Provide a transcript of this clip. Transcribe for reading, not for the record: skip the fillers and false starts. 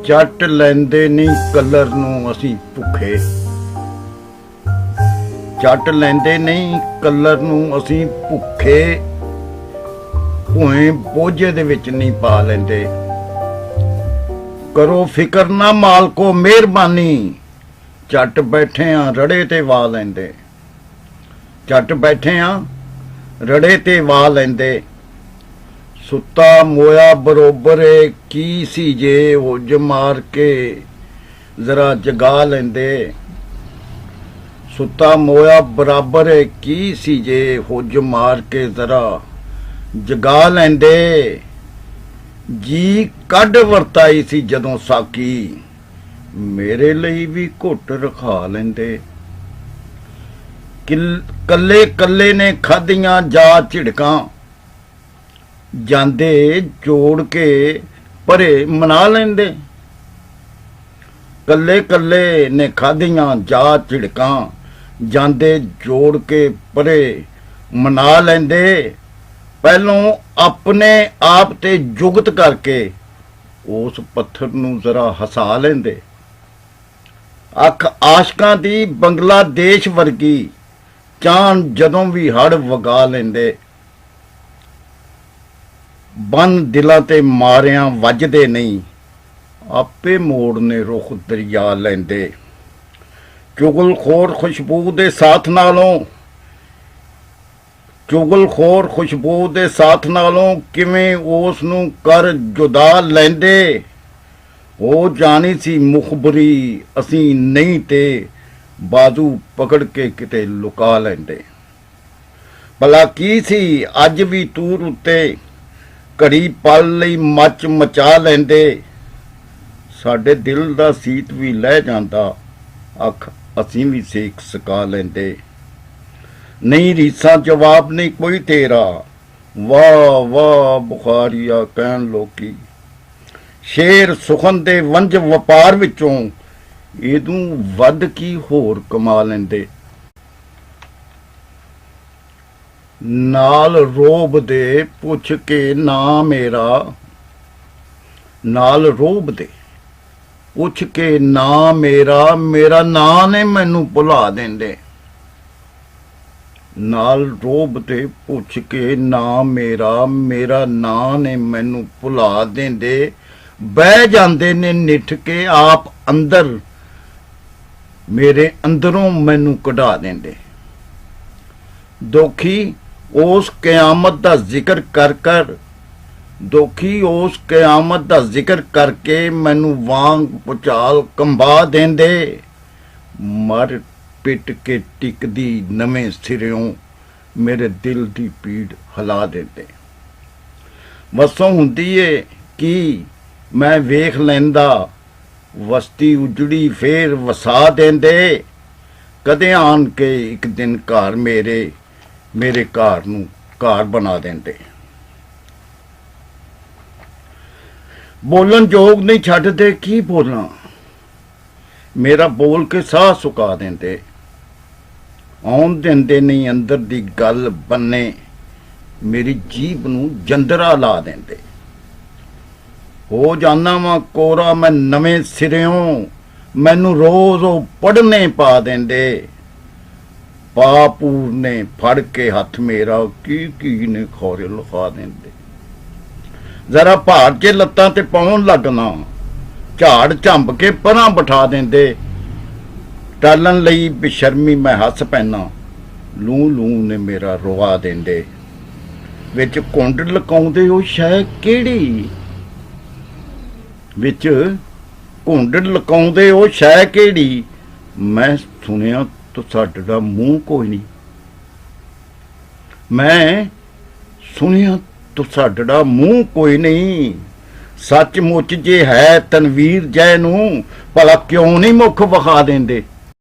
ਜੱਟ ਲੈਂਦੇ ਨਹੀਂ ਕਲਰ ਨੂੰ ਅਸੀਂ ਭੁੱਖੇ, ਜੱਟ ਲੈਂਦੇ ਨਹੀਂ ਕਲਰ ਨੂੰ ਅਸੀਂ ਭੁੱਖੇ, ਭੂਏ ਬੋਝੇ ਦੇ ਵਿੱਚ ਨਹੀਂ ਪਾ ਲੈਂਦੇ। ਕਰੋ ਫਿਕਰ ਨਾ ਮਾਲਕੋ ਮਿਹਰਬਾਨੀ, ਝੱਟ ਬੈਠੇ ਆ ਰੜੇ ਤੇ ਵਾ ਲੈਂਦੇ, ਝੱਟ ਬੈਠੇ ਆ ਰੜੇ ਤੇ ਵਾ ਲੈਂਦੇ। ਸੁੱਤਾ ਮੋਇਆ ਬਰੋਬਰ ਕੀ ਸੀ ਜੇ ਹੁੱਜ ਮਾਰ ਕੇ ਜ਼ਰਾ ਜਗਾ ਲੈਂਦੇ, ਸੁੱਤਾ ਮੋਇਆ ਬਰਾਬਰ ਕੀ ਸੀ ਜੇ ਹੁੱਜ ਮਾਰ ਕੇ ਜ਼ਰਾ ਜਗਾ ਲੈਂਦੇ। ਜੀ ਕੱਢ ਵਰਤਾਈ ਸੀ ਜਦੋਂ ਸਾਕੀ, ਮੇਰੇ ਲਈ ਵੀ ਘੁੱਟ ਰਖਾ ਲੈਂਦੇ। ਕੱਲੇ ਕੱਲੇ ਨੇ ਖਾਧੀਆਂ ਜਾ ਝਿੜਕਾਂ, ਜਾਂਦੇ ਜੋੜ ਕੇ ਪਰੇ ਮਨਾ ਲੈਂਦੇ। ਕੱਲੇ ਕੱਲੇ ਨੇ ਖਾਧੀਆਂ ਜਾ ਝਿੜਕਾਂ, ਜਾਂਦੇ ਜੋੜ ਕੇ ਪਰੇ ਮਨਾ ਲੈਂਦੇ। ਪਹਿਲੋਂ ਆਪਣੇ ਆਪ ਤੇ ਜੁਗਤ ਕਰਕੇ ਉਸ ਪੱਥਰ ਨੂੰ ਜ਼ਰਾ ਹਸਾ ਲੈਂਦੇ। ਅੱਖ ਆਸ਼ਕਾਂ ਦੀ ਬੰਗਲਾਦੇਸ਼ ਵਰਗੀ, ਚਾਨ ਜਦੋਂ ਵੀ ਹੜ ਵਗਾ ਲੈਂਦੇ। ਬੰਨ ਦਿਲਾਂ ਤੇ ਮਾਰਿਆਂ ਵੱਜਦੇ ਨਹੀਂ, ਆਪੇ ਮੋੜਨੇ ਰੁੱਖ ਦਰਿਆ ਲੈਂਦੇ। ਚੁਗਲਖੋਰ ਖੁਸ਼ਬੂ ਦੇ ਸਾਥ ਨਾਲੋਂ, ਚੁਗਲਖੋਰ ਖੁਸ਼ਬੂ ਦੇ ਸਾਥ ਨਾਲੋਂ ਕਿਵੇਂ ਉਸ ਨੂੰ ਕਰ ਜੁਦਾ ਲੈਂਦੇ। ਉਹ ਜਾਣੀ ਸੀ ਮੁਖਬਰੀ ਅਸੀਂ ਨਹੀਂ ਤੇ ਬਾਜ਼ੂ ਪਕੜ ਕੇ ਕਿਤੇ ਲੁਕਾ ਲੈਂਦੇ। ਭਲਾ ਕੀ ਸੀ ਅੱਜ ਵੀ ਤੂਰ ਉੱਤੇ ਘੜੀ ਪਲ ਲਈ ਮੱਚ ਮਚਾ ਲੈਂਦੇ। ਸਾਡੇ ਦਿਲ ਦਾ ਸੀਤ ਵੀ ਲਹਿ ਜਾਂਦਾ, ਅੱਖ ਅਸੀਂ ਵੀ ਸੇਕ ਸਕਾ ਲੈਂਦੇ। ਨਹੀਂ ਰੀਸਾਂ ਜਵਾਬ ਨਹੀਂ ਕੋਈ ਤੇਰਾ, ਵਾਹ ਵਾਹ ਬੁਖਾਰੀਆ ਕਹਿਣ ਲੋਕੀ। ਸ਼ੇਰ ਸੁਖਨ ਦੇ ਵੰਜ ਵਪਾਰ ਵਿੱਚੋਂ ਇਹਦੂ ਵੱਧ ਕੀ ਹੋਰ ਕਮਾ ਲੈਂਦੇ। ਨਾਲ ਰੋਬ ਦੇ ਪੁੱਛ ਕੇ ਨਾ ਮੇਰਾ, ਨਾਲ ਰੋਬ ਦੇ ਪੁੱਛ ਕੇ ਨਾ ਮੇਰਾ, ਮੇਰਾ ਨਾਂ ਨੇ ਮੈਨੂੰ ਭੁਲਾ ਦਿੰਦੇ। ਨਾਲ ਰੋਬ ਤੇ ਪੁੱਛ ਕੇ ਨਾ ਮੇਰਾ, ਮੇਰਾ ਨਾਂ ਨੇ ਮੈਨੂੰ ਭੁਲਾ ਦਿੰਦੇ। ਬਹਿ ਜਾਂਦੇ ਨੇ ਨਿੱਠ ਕੇ ਆਪ ਅੰਦਰ, ਮੇਰੇ ਅੰਦਰੋਂ ਮੈਨੂੰ ਕਢਾ ਦਿੰਦੇ। ਦੋਖੀ ਉਸ ਕਿਆਮਤ ਦਾ ਜ਼ਿਕਰ ਕਰ ਕਰ, ਦੋਖੀ ਉਸ ਕਿਆਮਤ ਦਾ ਜ਼ਿਕਰ ਕਰਕੇ ਮੈਨੂੰ ਵਾਂਗ ਪੁਚਾਲ ਕੰਬਾ ਦਿੰਦੇ। ਮਰ ਪਿੱਟ ਕੇ ਟਿਕਦੀ ਨਵੇਂ ਸਿਰਿਓਂ ਮੇਰੇ ਦਿਲ ਦੀ ਪੀੜ ਹਿਲਾ ਦਿੰਦੇ। ਵਸੋਂ ਹੁੰਦੀ ਏ ਕੀ ਮੈਂ ਵੇਖ ਲੈਂਦਾ, ਵਸਤੀ ਉਜੜੀ ਫੇਰ ਵਸਾ ਦਿੰਦੇ। ਕਦੇ ਆਣ ਕੇ ਇੱਕ ਦਿਨ ਘਰ ਮੇਰੇ, ਮੇਰੇ ਘਰ ਨੂੰ ਘਰ ਬਣਾ ਦਿੰਦੇ। ਬੋਲਣ ਯੋਗ ਨਹੀਂ ਛੱਡਦੇ ਕੀ ਬੋਲਾਂ, ਮੇਰਾ ਬੋਲ ਕੇ ਸਾਹ ਸੁਕਾ ਦਿੰਦੇ। ਆਉਣ ਦਿੰਦੇ ਨਹੀਂ ਅੰਦਰ ਦੀ ਗੱਲ ਬੰਨੇ, ਮੇਰੀ ਜੀਭ ਨੂੰ ਜੰਦਰਾ ਲਾ ਦਿੰਦੇ। ਹੋ ਜਾਨਾ ਵਾਂ ਕੋਰਾ ਮੈਂ ਨਵੇਂ ਸਿਰਿਓਂ, ਮੈਨੂੰ ਰੋਜ਼ ਉਹ ਪੜ੍ਹਨੇ ਪਾ ਦਿੰਦੇ। ਪਾਪੂਰ ਨੇ ਫੜ ਕੇ ਹੱਥ ਮੇਰਾ, ਕੀ ਨੇ ਖੌਰੇ ਲੁਕਾ ਦਿੰਦੇ। ਜ਼ਰਾ ਭਾਰ ਕੇ ਲੱਤਾਂ ਤੇ ਪਾਉਣ ਲੱਗਣਾ, ਝਾੜ ਝੰਬ ਕੇ ਪਰਾਂ ਬਿਠਾ ਦਿੰਦੇ। ਟਾਲਣ ਲਈ ਬੇਸ਼ਰਮੀ ਮੈਂ ਹੱਸ ਪੈਣਾ, ਲੂ ਲੂ ਨੇ ਮੇਰਾ ਰਵਾ ਦਿੰਦੇ। ਵਿੱਚ ਘੁੰਡ ਲਕਾਉਂਦੇ ਉਹ ਸ਼ੈ ਕਿਹੜੀ, ਵਿੱਚ ਘੁੰਡ ਲਕਾਉਂਦੇ ਉਹ ਸ਼ੈ ਕਿਹੜੀ। ਮੈਂ ਸੁਣਿਆ ਤੁਹਾਡਾ ਮੂੰਹ ਕੋਈ ਨਹੀਂ, ਮੈਂ ਸੁਣਿਆ ਤੁਹਾਡਾ ਮੂੰਹ ਕੋਈ ਨਹੀਂ। ਸੱਚਮੁੱਚ ਜੇ ਹੈ ਤਨਵੀਰ ਜੈ ਨੂੰ, ਭਲਾ ਕਿਉਂ ਨਹੀਂ ਮੁੱਖ ਵਿਖਾ ਦਿੰਦੇ।